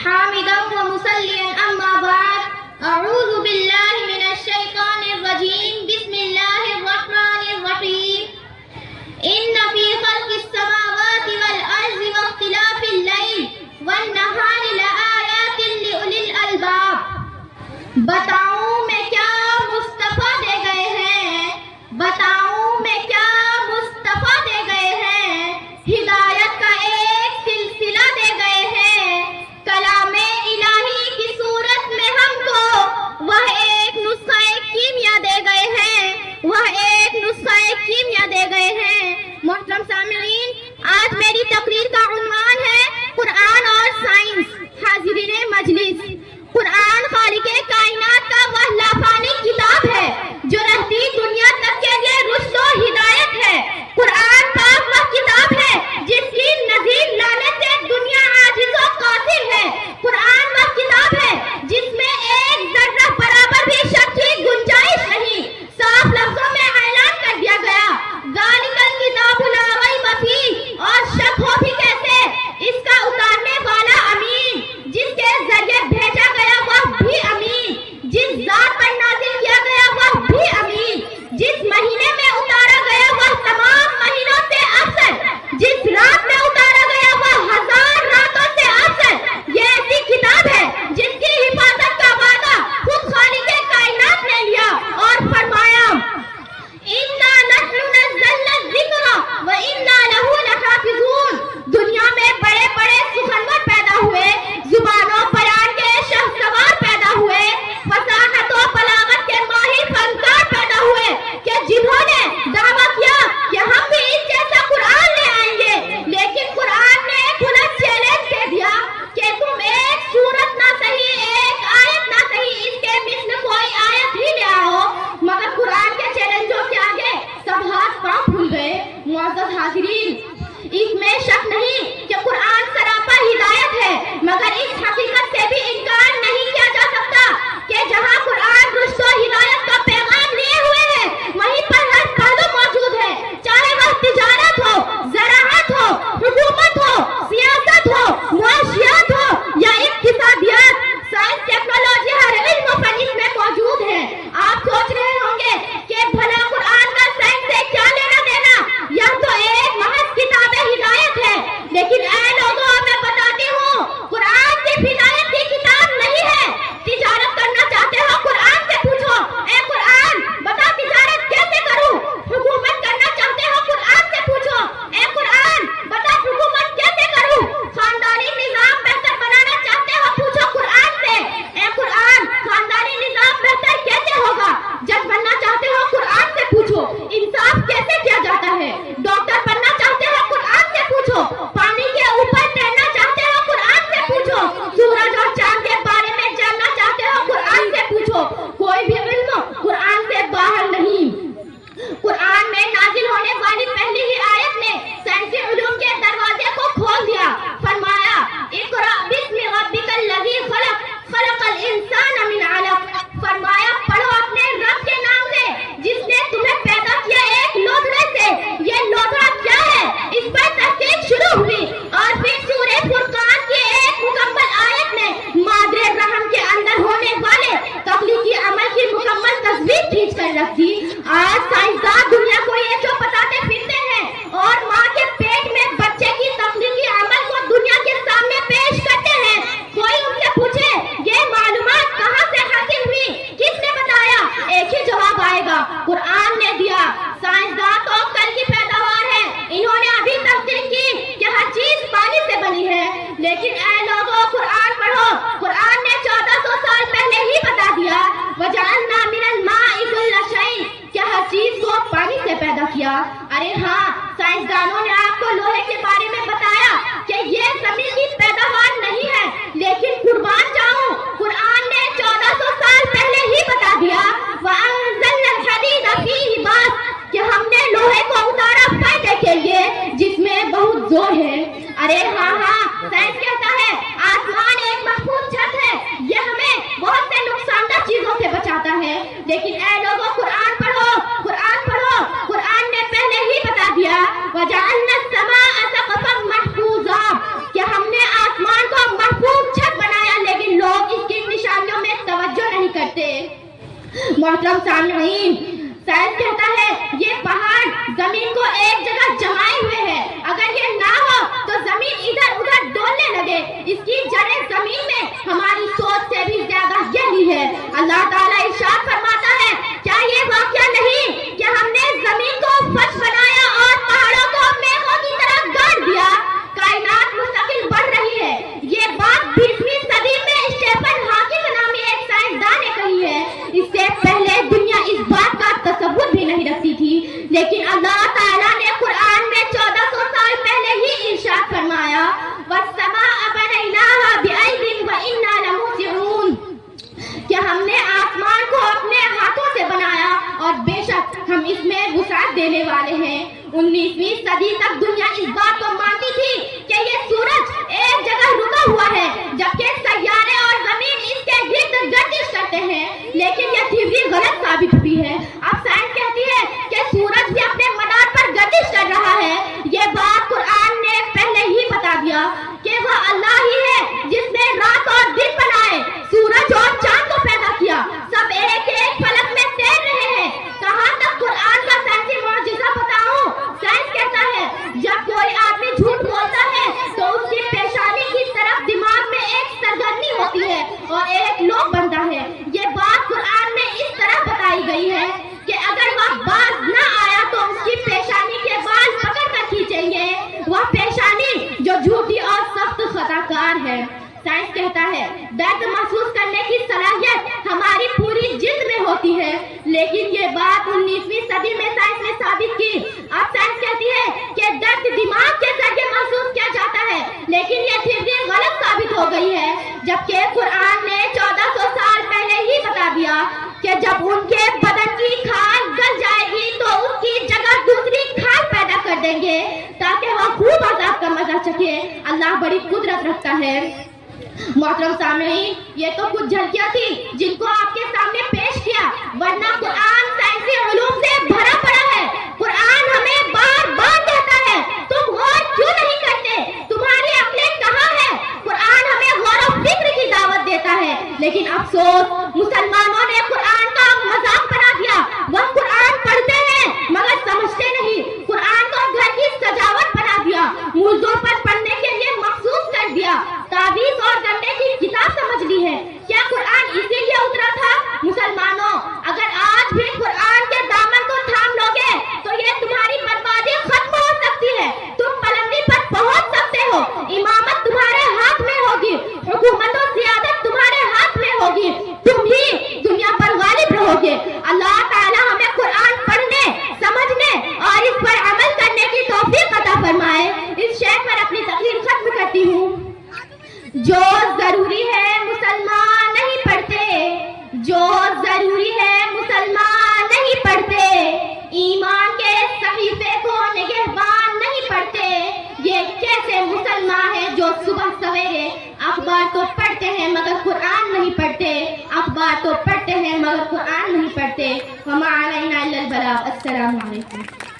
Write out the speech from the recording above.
حامدا ومصليا أما بعد أعوذ بالله من الشيطان الرجيم بسم الله الرحمن الرحيم إن في خلق السماوات والأرض واختلاف الليل والنهار لآيات لأولي الألباب. بتاؤں میں کیا مصطفیٰ دے گئے ہیں، بتاؤں میں کیا مصطفیٰ دے گئے ہیں، ہدایت کا ایک سلسلہ دے گئے ہیں، کلام الہی کی صورت میں ہم کو وہ ایک نسخہ کیمیا دے گئے ہیں، وہ ایک نسخہ کیمیا دے گئے ہیں. محترم سامعین، آج میری تقریر کا عنوان ہے قرآن اور سائنس. حاضرین مجلس، قرآن خالق کائنات کا وہ لافانی کتاب ہے جو رہتی دنیا تک کے لیے رشد و ہدایت ہے. قرآن پاک وہ کتاب ہے جس کی نظیر لانے سے دنیا عاجز و قاصر ہے. قرآن وہ کتاب ہے جس میں ایک ذرہ برابر بھی شک کی گنجائش نہیں. صاف لفظوں میں اعلان کر دیا گیا، ذالک الکتاب لا ریب فیہ، اور شک ہو بھی کیسے، اس کا اتارنے والا امین، جس کے ذریعے بھیجا گیا وہ بھی امین، جس ذات پر نازل کیا گیا وہ بھی امین، جس مہینے میں اتارا گیا وہ تمام مہینوں سے افضل، جس رات میں اتارا گیا وہ 1000 راتوں سے افضل. یہ ایسی کتاب ہے جس کی حفاظت کا وعدہ خود خالق کائنات نے لیا اور فرمایا اِنَّا نَحْنُ نَزَّلْنَا الذِّكْرَ وَإِنَّا لَهُ لَحَافِظُونَ. دنیا میں بڑے بڑے سخنور پیدا ہوئے، زبان و بیان کے شہسوار پیدا ہوئے، فصاحت و بلاغت کے ماہر فنکار پیدا ہوئے کہ جنہوں نے دعویٰ کیا کہ ہم بھی اس جیسا قرآن لے آئیں گے. لیکن قرآن نے کھلا چیلنج دے دیا کہ تم ایک سورت نہ صحیح، ایک آیت نہ صحیح، اس کے مثل کوئی آیت ہی لے آؤ. مگر قرآن کے چیلنجوں کے آگے سب ہاتھ پاؤں پھول گئے. معزز حاضرین، اس میں شک نہیں کہ قرآن سراپا ہدایت ہے، مگر اس حقیقت سے بھی انکار نہیں کیا جا سکتا کہ جہاں قرآن رشد و ہدایت کا پیغام لیے ہوئے ہے، وہیں پر ہر پہلو موجود ہے، چاہے وہ تجارت ہو، زراعت ہو، حکومت ہو، سیاست ہو، معاشیات ہو یا اقتصادیات. سائنس، ٹیکنالوجی، ہر علم و فن اس میں موجود ہے. آپ سوچ رہے ہوں گے کہ بھلا قرآن کا سائنس سے کیا لینا دینا، یہ تو ایک محض کتاب ہدایت ہے. لیکن اے لوگوں، میں بتاتی ہوں، قرآن صرف ہدایت کی کتاب نہیں ہے. تجارت کرنا چاہتے ہو، قرآن سے پوچھو، اے قرآن بتا تجارت کیسے کروں. حکومت کرنا چاہتے ہو، قرآن سے پوچھو، اے قرآن بتا حکومت کیسے کروں. خاندانی نظام بہتر بنانا چاہتے ہو، پوچھو قرآن سے، اے قرآن خاندانی نظام بہتر کیسے ہوگا. جج بننا چاہتے ہو، قرآن سے پوچھو، انصاف کیسے کیا جاتا ہے. ڈاکٹر بننا چاہتے ہو، قرآن سے پوچھو. پانی کے اوپر تیرنا چاہتے ہو، قرآن سے پوچھو. سورج اور چاند کے بارے میں جاننا چاہتے ہو، قرآن سے پوچھو. کوئی بھی علم قرآن سے باہر نہیں. قرآن میں نازل ہونے والی پہلی ہی آیت نے سائنسی علوم کے دروازے کو کھول دیا. فرمایا اقرأ بسم ربک الذی خلق، خلق الانسان من علق. فرمایا پڑھو اپنے رب کے نام سے جس نے تمہیں پیدا کیا ایک لوتھڑے سے. یہ لوتھڑا کیا ہے، اس پر تحقیق شروع ہوئی، اور پھر سورہ فرقان کی ایک مکمل آیت نے مادر رحم کے اندر ہونے والے تخلیقی عمل کی مکمل تصویر کھینچ کر رکھ دی. آج سائنسدان دنیا کو یہ جو بتاتے پھرتے ہیں اور ماں کے پیٹ میں بچے کی تخلیقی عمل کو دنیا کے سامنے پیش کرتے ہیں، کوئی ان سے پوچھے یہ معلومات کہاں سے حاصل ہوئی، کس نے بتایا، ایک ہی جواب آئے گا، قرآن نے دیا. سائنسدان تو کل کی پیداوار ہے، انہوں نے ابھی تحقیق کی کہ ہر چیز پانی سے بنی ہے. لیکن اے لوگوں، قرآن پڑھو، قرآن نے 1400 سال پہلے ہی بتا دیا وَجَعَلْنَا مِنَ الْمَاءِ كُلَّ شَيْءٍ، کہ ہر چیز کو پانی سے پیدا کیا. ارے ہاں، سائنسدانوں نے آپ کو لوہے کے بارے میں بتایا کہ یہ زمین کی پیداوار نہیں ہے، لیکن قربان جاؤں، قرآن نے 1400 سال پہلے ہی بتا دیا وَأَنزَلْنَا الْحَدِيدَ فِيهِ بَأْسٌ، کہ ہم نے لوہے کو اتارا فائدے کے لیے جس میں بہت زور ہے. ارے ہاں، سائنس کہتا ہے آسمان ایک محفوظ چھت ہے، یہ ہمیں بہت سے نقصان دہ چیزوں سے بچاتا ہے. لیکن اے لوگوں، قرآن پڑھو، قرآن پڑھو، قرآن نے پہلے ہی بتا دیا وَجَعَلْنَا السَّمَاءَ سَقْفًا مَحْفُوظًا، کہ ہم نے آسمان کو محفوظ چھت بنا محترم سامعین، سائنس کہتا ہے یہ پہاڑ زمین کو ایک جگہ جمائے ہوئے ہے، اگر یہ نہ ہو تو زمین ادھر ادھر ڈولنے لگے، اس کی جڑیں زمین میں ہماری سوچ سے بھی زیادہ گہری ہے۔ اللہ تعالیٰ ارشاد فرماتا ہے، کیا یہ واقعہ نہیں کہ ہم نے زمین کو فرش بنایا اور پہاڑوں کو میخوں کی طرح گاڑ دیا؟ کائنات مستقل بڑھ رہی ہے۔ یہ بات 20ویں صدی میں اسٹیفن ہاکنگ نامی ایک سائنسدان نے کہی ہے۔ اس سے پہلے دنیا اس بات کا تصور بھی نہیں رکھتی تھی، لیکن اللہ تعالیٰ نے قرآن میں 1400 سال پہلے ہی ارشاد فرمایا، وَالسَّمَاءَ بَنَيْنَاهَا بِأَيْدٍ وَإِنَّا لَمُوسِعُونَ، کہ ہم نے آسمان کو اپنے ہاتھوں سے بنایا اور بے شک ہم اس میں وسعت دینے والے ہیں۔ 19ویں صدی تک دنیا اس بات کو مانتی تھی کہ یہ سورج ایک جگہ رکا ہوا ہے، جبکہ سیارے اور زمین اس کے گرد گردش کرتے ہیں، لیکن یہ تھیوری غلط ثابت ہوئی ہے۔ اب سائنس کہتی ہے کہ سورج بھی اپنے مدار پر گردش کر رہا ہے۔ یہ بات قرآن نے پہلے ہی بتا دیا کہ وہ اللہ ہی ہے جس نے رات اور دن بنائے، سورج اور چاند کو پیدا کیا، سب ایک ایک فلک میں تیر رہے ہیں۔ کہاں تک قرآن کا سائنسی معجزہ بتاؤں؟ سائنس کہتا ہے جب کوئی آدمی جھوٹ بولتا ہے تو اس کی پیشانی کی طرف دماغ میں ایک سرگرمی ہوتی ہے اور ایک لوب بنتا ہے۔ یہ بات قرآن میں اس طرح بتائی گئی ہے کہ اگر وہ باز نہ آیا تو اس کی پیشانی کے بال پکڑ کر کھینچیں گے، وہ پیشانی جو جھوٹی اور سخت خطا کار ہے۔ سائنس کہتا ہے درد محسوس کرنے کی صلاحیت ہماری پوری جلد میں ہوتی ہے، لیکن یہ بات 19ویں صدی میں سائنس نے ثابت کی۔ اب سائنس کہتی ہے کہ درد دماغ کے ذریعے محسوس کیا جاتا ہے، لیکن یہ تھیوری غلط ثابت ہو گئی ہے، جبکہ قرآن نے 1400 سال پہلے ہی بتا دیا کہ جب ان کے بدن کی کھال گل جائے گی تو اس کی جگہ دوسری کھال پیدا کر دیں گے تاکہ وہ خوب عذاب کا مزہ چکھے۔ اللہ بڑی قدرت رکھتا ہے۔ محترم سامعین، یہ تو کچھ جھلکیاں تھی جن کو آپ کے سامنے پیش کیا، ورنہ قرآن سائنسی علوم سے بھرا پڑا ہے۔ قرآن ہمیں بار بار کہتا ہے تم غور کیوں نہیں کرتے، تمہاری عقلیں کہاں ہے؟ قرآن ہمیں غور و فکر کی دعوت دیتا ہے، لیکن افسوس مسلمانوں نے قرآن کا مذاق بنا دیا۔ وہ قرآن پڑھتے ہیں مگر سمجھتے نہیں، قرآن کو گھر کی سجاوٹ بنا دیا، موزوں پر پڑھنے کے لیے مخصوص کر دیا، تعویذ اور گنڈے کی کتاب سمجھ لی ہے۔ کیا قرآن اسی لیے اترا تھا؟ مسلمانوں، اگر آج بھی قرآن کے دامن کو تھام لو گے تو یہ تمہاری بربادی ختم ہو سکتی ہے۔ تم بلندی پر پہنچ سکتے ہو، امامت تمہارے ہاتھ میں ہوگی، حکومت و سیادت تمہارے ہاتھ میں ہوگی، تم ہی دنیا پر غالب رہو گے۔ اللہ تعالیٰ ہمیں قرآن پڑھنے، سمجھنے اور اس پر عمل کرنے کی توفیق عطا فرمائے۔ اس شعر پر اپنی تقریر ختم کرتی ہوں۔ جو ضروری ہے مسلمان نہیں پڑھتے، جو ضروری ہے مسلمان نہیں پڑھتے، ایمان کے صحیفے کو نگہبان نہیں پڑھتے۔ یہ کیسے مسلمان ہیں جو صبح سویرے اخبار تو پڑھتے ہیں مگر قرآن نہیں پڑھتے، اخبار تو پڑھتے ہیں مگر قرآن نہیں پڑھتے۔ وما علینا الا البلاغ۔ السلام علیکم۔